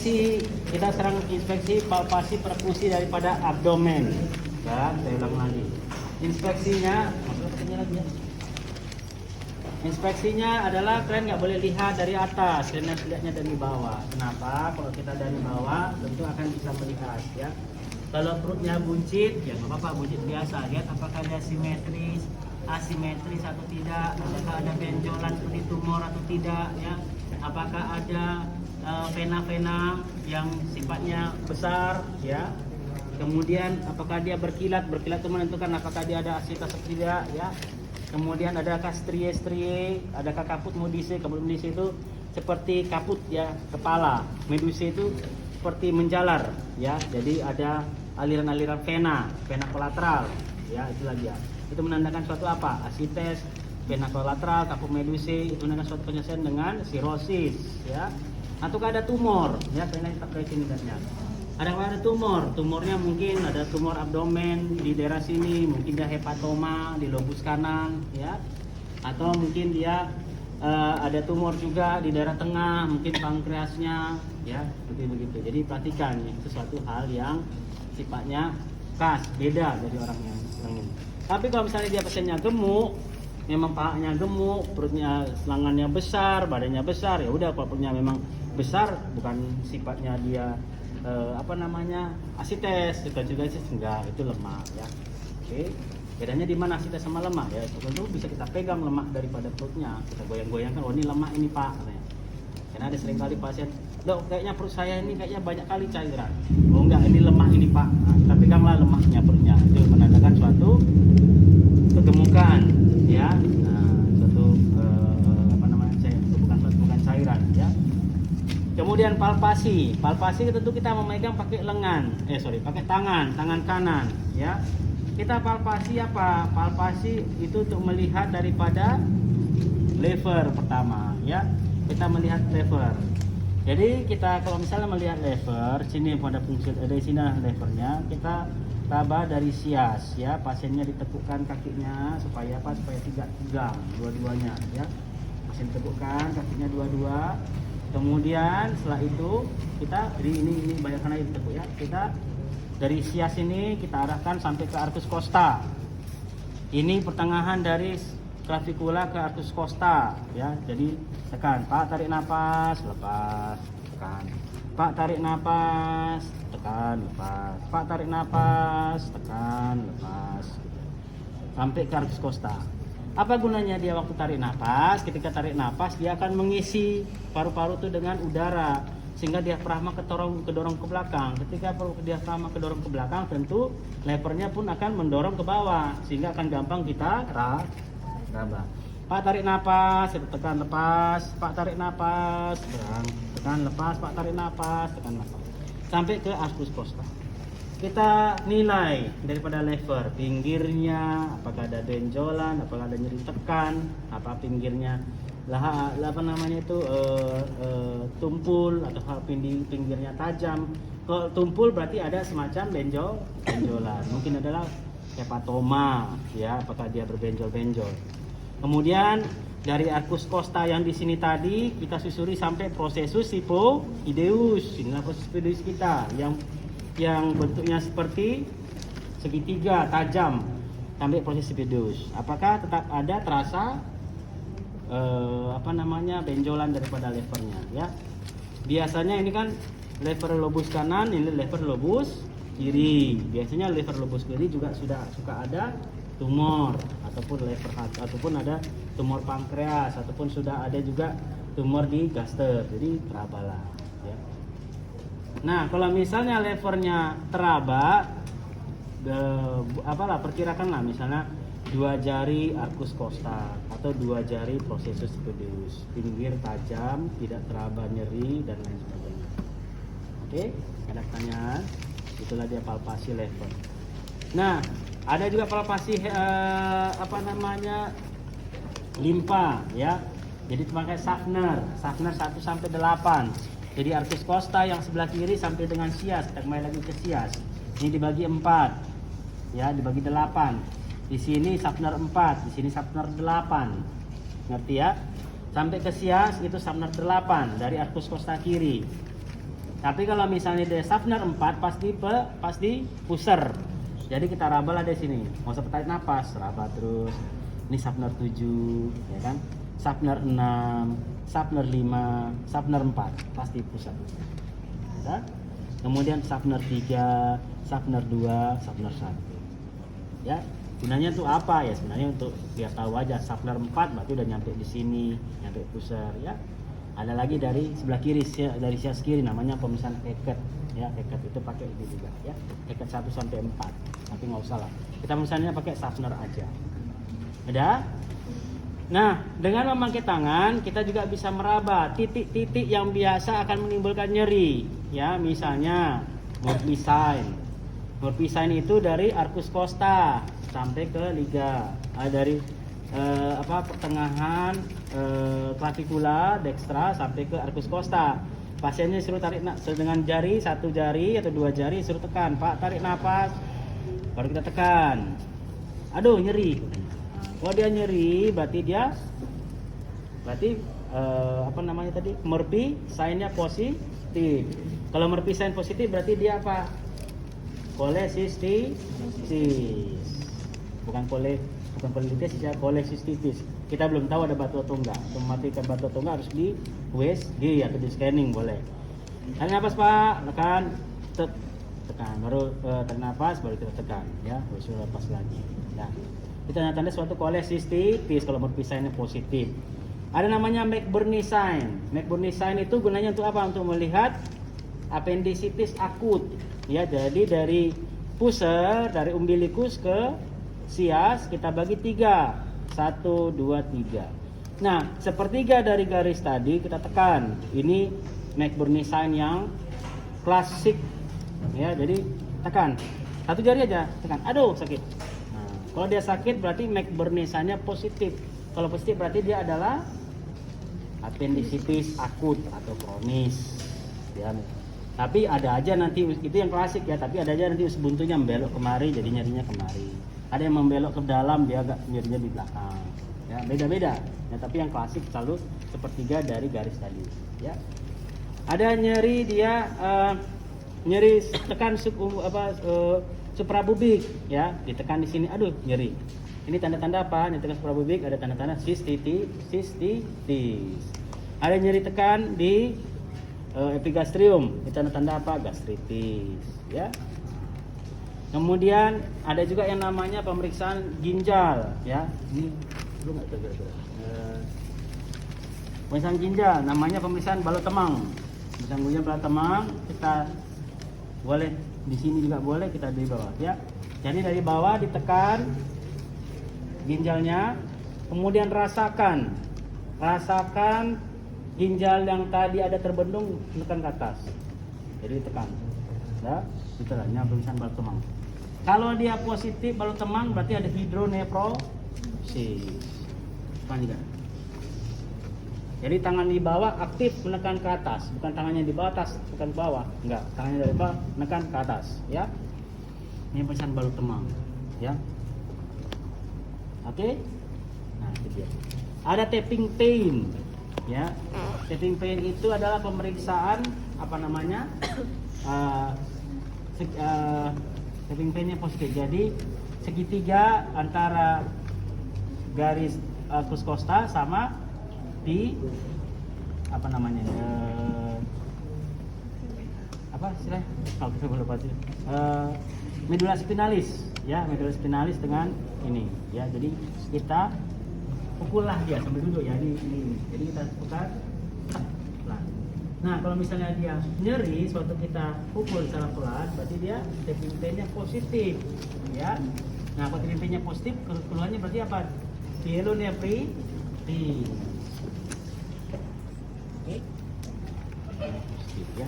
inspeksi palpasi perkusi daripada abdomen. Ya, saya ulang lagi. Inspeksinya adalah kalian nggak boleh lihat dari atas, kalian harus lihatnya dari bawah. Kenapa? Kalau kita dari bawah tentu akan bisa melihat ya. Kalau perutnya buncit, ya nggak apa-apa, buncit biasa. Lihat apakah dia simetris, asimetris atau tidak, apakah ada benjolan seperti tumor atau tidak ya. Apakah ada vena-vena yang sifatnya besar ya. Kemudian apakah dia berkilat itu menentukan apakah dia ada asitas atau tidak ya. Kemudian adakah strie, adakah kaput meduse. Kaput meduse itu seperti kaput ya kepala. Meduse itu seperti menjalar ya. Jadi ada aliran-aliran vena kolateral ya, itulah dia. Itu menandakan suatu apa? Asites, vena kolateral, kaput meduse itu menandakan suatu penyelesaian dengan sirosis ya. Ataukah ada tumor ya, kalian lihat dari sini lihatnya. Ada tumornya mungkin ada tumor abdomen di daerah sini, mungkin dia hepatoma di lobus kanan ya, atau mungkin dia ada tumor juga di daerah tengah, mungkin pankreasnya ya, seperti begitu. Jadi perhatikan ya, sesuatu hal yang sifatnya khas, beda dari orang ini. Tapi kalau misalnya dia pasiennya gemuk, memang pahanya gemuk, perutnya selangannya besar, badannya besar, ya udah, kalau perutnya memang besar bukan sifatnya dia asites, bukan juga enggak, itu lemak ya. Oke. Bedanya di mana asites sama lemak ya? Tentu bisa kita pegang lemak daripada perutnya, kita goyang-goyangkan, oh ini lemak ini Pak katanya. Karena ada sering kali pasien, "Dok, kayaknya perut saya ini kayaknya banyak kali cairan." Oh enggak, ini lemak ini Pak. Nah, kita peganglah lemaknya perutnya. Itu menandakan suatu kegemukan ya. Nah, suatu bukan cairan ya. Kemudian palpasi tentu kita memegang pakai pakai tangan kanan ya. Kita palpasi apa? Palpasi itu untuk melihat daripada lever pertama ya. Kita melihat lever. Jadi kita kalau misalnya melihat lever, sini pada fungsi ada sini levernya, kita raba dari sias ya. Pasiennya ditekukkan kakinya supaya apa? Supaya tidak tegang dua-duanya ya. Pasien tekukkan kakinya dua-dua. Kemudian setelah itu kita ini bayangkan aja ditekuk ya. Kita dari sias ini kita arahkan sampai ke arcus costa. Ini pertengahan dari clavicula ke arcus costa ya. Jadi tekan, Pak, tarik napas, lepas, tekan. Pak, tarik napas, tekan, lepas. Pak, tarik napas, tekan, lepas. Sampai ke arcus costa. Apa gunanya dia waktu tarik napas? Ketika tarik napas dia akan mengisi paru-paru itu dengan udara sehingga diafragma kedorong ke belakang. Ketika diafragma kedorong ke belakang, tentu levernya pun akan mendorong ke bawah sehingga akan gampang kita raba. Pak, tarik napas, tekan, lepas. Pak, tarik napas, tekan, lepas. Pak, tarik napas, tekan, lepas. Sampai ke arcus costa. Kita nilai daripada lever, pinggirnya, apakah ada benjolan, apakah ada nyeri tekan, apa pinggirnya, tumpul atau pinggirnya tajam. Kalau tumpul berarti ada semacam benjolan, mungkin adalah hepatoma, ya, apakah dia berbenjol-benjol. Kemudian dari arcus costa yang di sini tadi kita susuri sampai processus hypoideus. Inilah processus hypoideus kita yang bentuknya seperti segitiga tajam sampai proses hypoideus. Apakah tetap ada terasa benjolan daripada levernya ya. Biasanya ini kan lever lobus kanan, ini lever lobus kiri. Biasanya lever lobus kiri juga suka ada tumor ataupun lever ataupun ada tumor pankreas ataupun sudah ada juga tumor di gaster. Jadi terabalah ya. Nah, kalau misalnya levernya teraba, perkirakanlah misalnya 2 jari arcus costa atau 2 jari processus hypoideus, pinggir tajam, tidak teraba nyeri dan lain sebagainya. Oke, ada pertanyaan? Itulah dia palpasi lever. Nah, ada juga palpasi limpa ya. Jadi pakai Schaffner 1 sampai 8. Jadi arcus costa yang sebelah kiri sampai dengan sias, kita kembali lagi ke sias. Ini dibagi 4. Ya, dibagi 8. Di sini Schaffner 4, di sini Schaffner 8. Ngerti ya? Sampai ke sias itu Schaffner 8 dari arcus costa kiri. Tapi kalau misalnya dia sharpener 4 pasti pusher. Jadi kita raba lah di sini. Mau usah tarik napas, raba terus. Ini sharpener 7, ya kan? Sharpener 6, sharpener 5, sharpener 4 pasti pusher. Ya? Kemudian sharpener 3, sharpener 2, sharpener 1. Ya, gunanya untuk apa ya? Sebenarnya untuk biar tahu aja sharpener 4 berarti udah nyampe di sini, nyampe pusher ya. Ada lagi dari sebelah kiri, dari sisi kiri namanya pemisahan hacket ya. Hacket itu pakai ini juga ya, hacket 1 sampai 4, tapi nggak usah lah, kita misalnya pakai sharpener aja. Ada. Nah, dengan memakai tangan kita juga bisa meraba titik-titik yang biasa akan menimbulkan nyeri ya. Misalnya morpicine. Morpicine itu dari arcus costa sampai ke liga, dari pertengahan clavicular dextra sampai ke arcus costa. Pasiennya suruh tarik dengan jari, 1 jari atau 2 jari, suruh tekan, Pak, tarik nafas, baru kita tekan. Aduh, nyeri. Kalau dia nyeri berarti Murphy sign-nya positif. Kalau Murphy sign positif berarti dia apa? Kolesistitis. Bukan kolesitis ya, kolesistitis. Kita belum tahu ada batu atau enggak. Memastikan batu atau enggak harus di USG atau di scanning boleh. Tarik nafas, Pak, tekan, baru tarik nafas, baru kita tekan ya, baru lepas lagi ya. Itu tanda-tanda suatu kolesistitis kalau Murphy sign-nya positif. Ada namanya McBurney sign. McBurney sign itu gunanya untuk apa? Untuk melihat appendicitis akut ya. Jadi dari pusher, dari umbilikus ke sias kita bagi 3, 1, 2, 3. Nah, sepertiga dari garis tadi kita tekan. Ini McBurney sign yang klasik ya. Jadi tekan 1 jari aja, tekan. Aduh, sakit. Nah, kalau dia sakit berarti McBurney sign-nya positif. Kalau positif berarti dia adalah appendicitis akut atau kronis ya. Tapi ada aja nanti, itu yang klasik ya, tapi ada aja nanti buntunya membelok kemari jadi nyerinya kemari. Ada yang membelok ke dalam, dia agak nyerinya di belakang ya, beda-beda ya. Tapi yang klasik selalu sepertiga dari garis tadi ya. Ada nyeri dia nyeri tekan suprabubik ya, ditekan di sini, aduh nyeri. Ini tanda-tanda apa? Ini tekan suprabubik, ada tanda-tanda sistitis. Ada nyeri tekan di epigastrium, itu tanda-tanda apa? Gastritis ya. Kemudian ada juga yang namanya pemeriksaan ginjal ya. Ini belum ada pemeriksaan ginjal, namanya pemeriksaan balut temang. Pemeriksaan ginjal balut temang kita boleh di sini juga boleh, kita di bawah ya. Jadi dari bawah ditekan ginjalnya, kemudian rasakan ginjal yang tadi ada terbendung, tekan ke atas. Jadi tekan. Ya, itulah pemeriksaan balut temang. Kalau dia positif balut temang berarti ada hidronefrosis. Tekan juga. Jadi tangan di bawah aktif menekan ke atas, bukan tangannya di bawah atas, bukan ke bawah, enggak, tangannya dari bawah menekan ke atas, ya. Ini pemeriksaan balut temang, ya. Oke. Nah, itu dia. Ada tapping pain, ya. Tapping pain itu adalah pemeriksaan apa namanya? Tapping painnya positif. Jadi segitiga antara garis arcus costa sama di apa namanya? Apa istilahnya? Kalau kita lupa sih. Medulla spinalis, ya, medulla spinalis dengan ini, ya. Jadi kita pukullah dia sambil duduk ya, ini. Jadi kita putar. Nah, kalau misalnya dia nyeri, suatu kita pukul secara pelan, berarti dia tapping pain-nya positif, ya. Nah, kalau tapping pain-nya positif, keluarnya berarti apa? Pyelonephritis. Oke. Ya.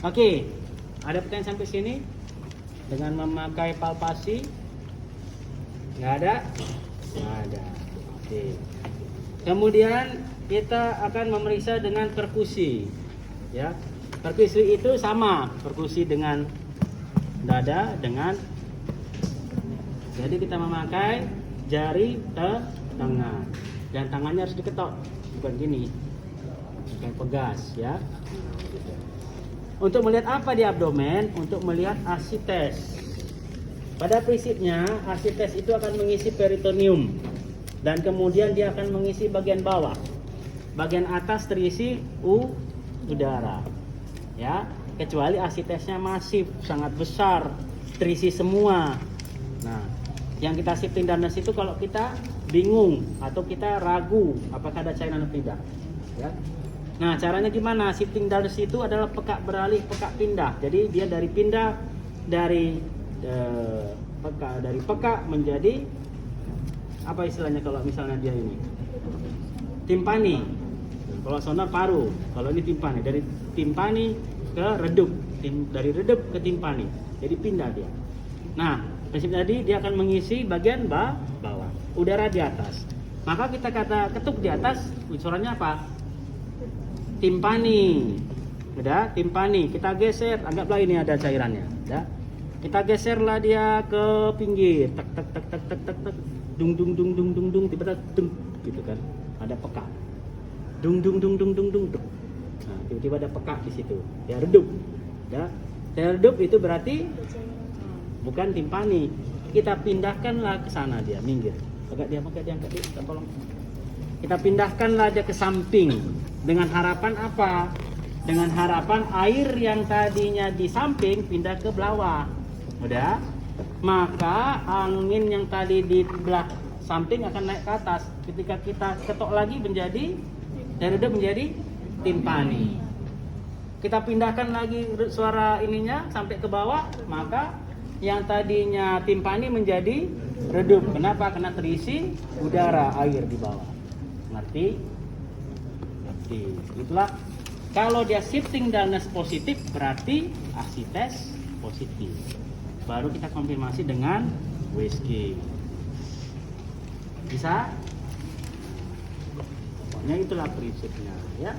Oke. Ada pertanyaan sampai sini? Dengan memakai palpasi? Nggak ada? Nggak ada. Oke. Kemudian kita akan memeriksa dengan perkusi. Ya. Perkusi itu sama, perkusi dengan dada dengan. Jadi kita memakai jari ke tangan dan tangannya harus diketok, bukan gini. pakai pegas ya. Untuk melihat apa di abdomen? Untuk melihat asites. Pada prinsipnya asites itu akan mengisi peritoneum dan kemudian dia akan mengisi bagian bawah. Bagian atas terisi udara. Ya, kecuali asitesnya masif, sangat besar, terisi semua. Nah, yang kita shifting darkness itu kalau kita bingung atau kita ragu apakah ada cairan atau tidak. Ya. Nah, caranya gimana? Shifting darkness itu adalah peka beralih, peka pindah. Jadi dia dari pindah dari peka menjadi apa istilahnya kalau misalnya dia ini timpani. Kalau sonar paru, kalau ini timpani, dari timpani ke redup, dari redup ke timpani. Jadi pindah dia. Nah, prinsip tadi dia akan mengisi bagian bawah, udara di atas. Maka kita kata ketuk di atas, suaranya apa? Timpani. Udah, timpani. Kita geser, anggaplah ini ada cairannya, ya. Kita geserlah dia ke pinggir, tak tak tak tak tak tak tak, dung dung dung dung dung dung, tiba-tiba dung, gitu kan? Ada peka. Dung dung dung dung dung dung. Nah, tiba-tiba ada peka di situ. Ya redup. Ya. Redup itu berarti bukan timpani. Kita pindahkanlah ke sana dia, minggir. Agak dia angkat dia, tolong. Kita pindahkanlah dia ke samping dengan harapan apa? Dengan harapan air yang tadinya di samping pindah ke bawah. Udah? Maka angin yang tadi di belah samping akan naik ke atas. Ketika kita ketok lagi menjadi redup menjadi timpani. Kita pindahkan lagi suara ininya sampai ke bawah, maka yang tadinya timpani menjadi redup. Kenapa? Karena terisi udara, air di bawah. Ngerti? Ngerti. Itulah kalau dia shifting darkness positif berarti asites positif. Baru kita konfirmasi dengan WSG. Bisa? Pokoknya itulah prinsipnya, ya.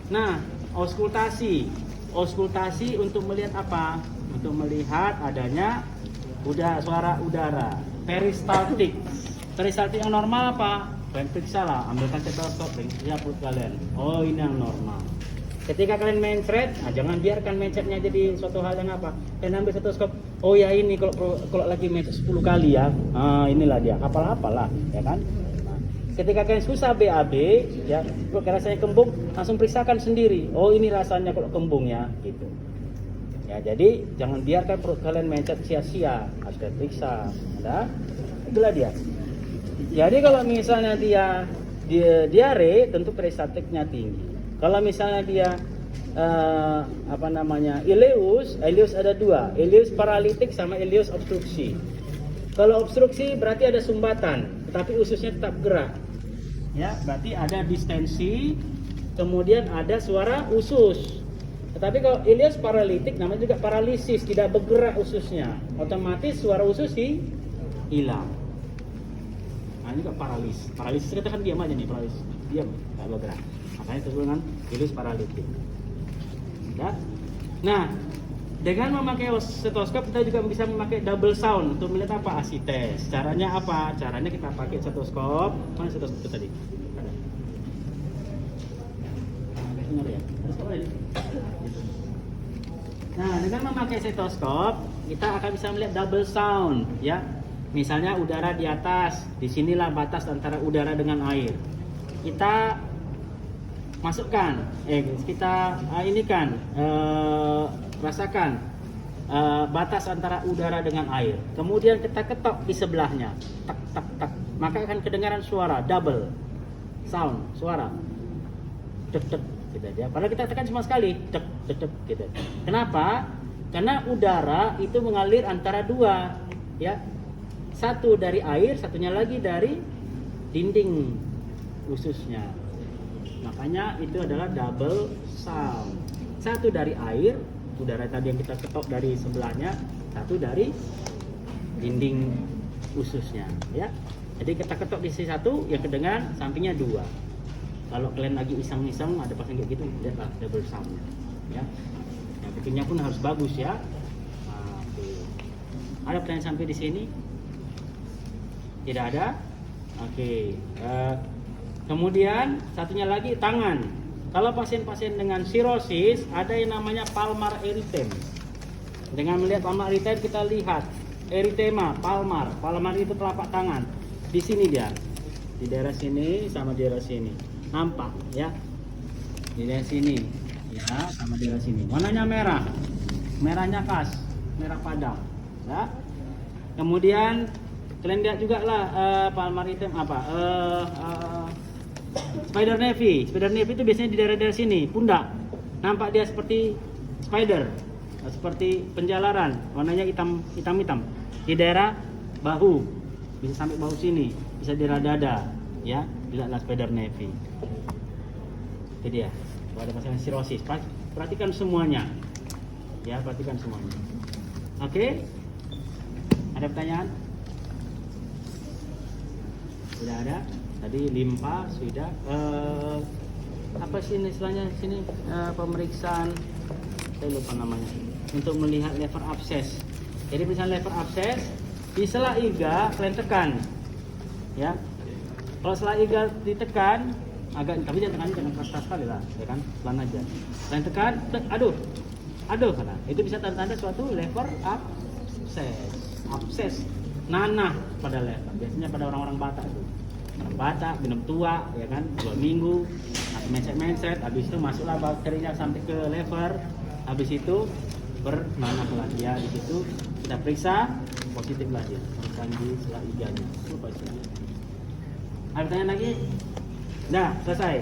Nah, auskultasi. Auskultasi untuk melihat apa? Untuk melihat adanya suara udara. Peristaltik. Peristaltik yang normal apa? Kalian periksa lah, ambilkan stetoskop, periksa perut kalian. Oh, ini yang normal. Ketika kalian mencret, jangan biarkan mencretnya jadi suatu hal yang apa. Kalian ambil stetoskop. Oh ya ini kalau lagi mencret 10 kali ya. Inilah dia. Apalah, ya kan? Ketika kalian susah BAB, ya, kalau rasanya kembung, langsung periksakan sendiri. Oh, ini rasanya kalau kembung ya, gitu. Ya, jadi jangan biarkan perut kalian mencet sia-sia, harus kalian periksa. Ada? Itulah dia. Jadi kalau misalnya dia diare, tentu peristaltiknya tinggi. Kalau misalnya dia ileus ada dua, ileus paralitik sama ileus obstruksi. Kalau obstruksi berarti ada sumbatan, tetapi ususnya tetap gerak. Ya, berarti ada distensi, kemudian ada suara usus. Tetapi kalau ileus paralitik namanya juga paralisis, tidak bergerak ususnya. Otomatis suara usus hilang. Nah, ini juga paralisis kita kan diam aja nih, paralisis. Diam, enggak bergerak. Makanya disebut dengan ileus paralitik. Ya. Nah, dengan memakai stetoskop kita juga bisa memakai double sound untuk melihat apa? Asites. Caranya apa? Caranya kita pakai stetoskop. Mana stetoskop itu tadi? Ada. Nah, dengan memakai stetoskop kita akan bisa melihat double sound, ya. Misalnya udara di atas, disinilah batas antara udara dengan air. Kita masukkan, rasakan batas antara udara dengan air. Kemudian kita ketok di sebelahnya, tak tak tak, maka akan kedengaran suara double sound, suara dek dek gitu ya. Padahal kita tekan cuma sekali, dek dek dek gitu. Kenapa? Karena udara itu mengalir antara dua, ya. Satu dari air, satunya lagi dari dinding ususnya. Makanya itu adalah double sound. Satu dari air, udara tadi yang kita ketok dari sebelahnya, satu dari dinding ususnya, ya. Jadi kita ketok di sisi satu, yang kedengaran sampingnya dua. Kalau kalian lagi iseng-iseng ada pasang kayak gitu, lihatlah double soundnya, ya. Yang bikinnya pun harus bagus ya. Nah, ada pertanyaan sampai di sini? Tidak ada? Oke. Kemudian satunya lagi tangan. Kalau pasien-pasien dengan sirosis ada yang namanya palmar erythema. Dengan melihat palmar erythema kita lihat erythema palmar. Palmar itu telapak tangan. Di sini dia. Di daerah sini sama di daerah sini. Nampak ya? Di daerah sini ya sama di daerah sini. Warnanya merah. Merahnya khas, merah padam ya. Kemudian kalian lihat juga lah palmar erythema apa? Spider Navy. Spider Navy itu biasanya di daerah-daerah sini, pundak. Nampak dia seperti spider, seperti penjalaran, warnanya hitam. Di daerah bahu, bisa sampai bahu sini, bisa di daerah dada, ya. Lihatlah Spider Navy. Itu dia. Kalau ada masalah sirosis, perhatikan semuanya. Ya, perhatikan semuanya. Oke? Ada pertanyaan? Sudah ada? Tadi limpa sudah. Apa sih istilahnya sini pemeriksaan? Saya lupa namanya. Untuk melihat lever abses. Jadi misalnya lever abses di sela iga kalian tekan, ya. Kalau sela iga ditekan agak, tapi jangan keras sekali lah, ya kan? Pelan aja. Kalian tekan, aduh, karena itu bisa tanda-tanda suatu lever abses, nanah pada lever. Biasanya pada orang-orang Batak itu. Orang Batak, minum tua, ya kan, 2 minggu, mencet, habis itu masuklah bakterinya sampai ke lever, habis itu bernanah lagi ya, di situ kita periksa positif lagi, bukan di sela iganya. Lupa sih. Ada pertanyaan lagi? Nah, selesai.